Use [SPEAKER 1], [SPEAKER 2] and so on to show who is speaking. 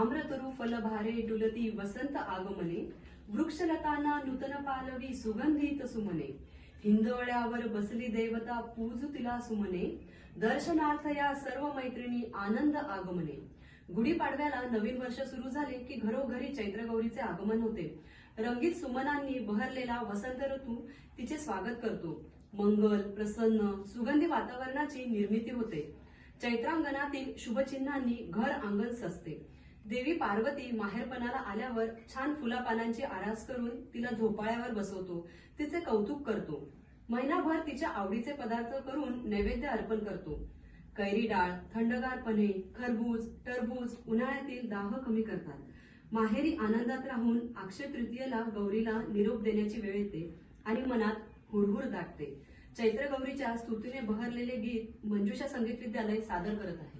[SPEAKER 1] आम्रतरु फलभारे डुलती वसंत आगमने, वृक्षलताना नूतन पालवी सुगंधित सुमने, हिंदोळ्यावर बसली देवता पूजू तिला सुमने, दर्शनार्थ या सर्व मैत्रिणी आनंद आगमने। गुढीपाडव्याला नवीन वर्ष सुरू झाले की घरोघरी चैत्रगौरीचे आगमन होते। रंगीत सुमनांनी बहरलेला वसंत ऋतू तिचे स्वागत करतो। मंगल, प्रसन्न, सुगंधी वातावरणाची निर्मिती होते। चैत्रांगणातील शुभचिन्हांनी घर अंगण सजते। देवी पार्वती माहेरपणाला आल्यावर छान फुलापानांची आरास करून तिला झोपाळ्यावर बसवतो, तिचे कौतुक करतो। महिनाभर तिच्या आवडीचे पदार्थ करून नैवेद्य अर्पण करतो। कैरी डाळ, थंडगार पन्हे, खरबूज, टरबूज उन्हाळ्यातील दाह कमी करतात। माहेरी आनंदात राहून अक्षय तृतीयेला गौरीला निरोप देण्याची वेळ येते आणि मनात हुरहुर दाटते। चैत्र गौरीच्या स्तुतीने बहरलेले गीत मंजुषा संगीत विद्यालय सादर करत आहे।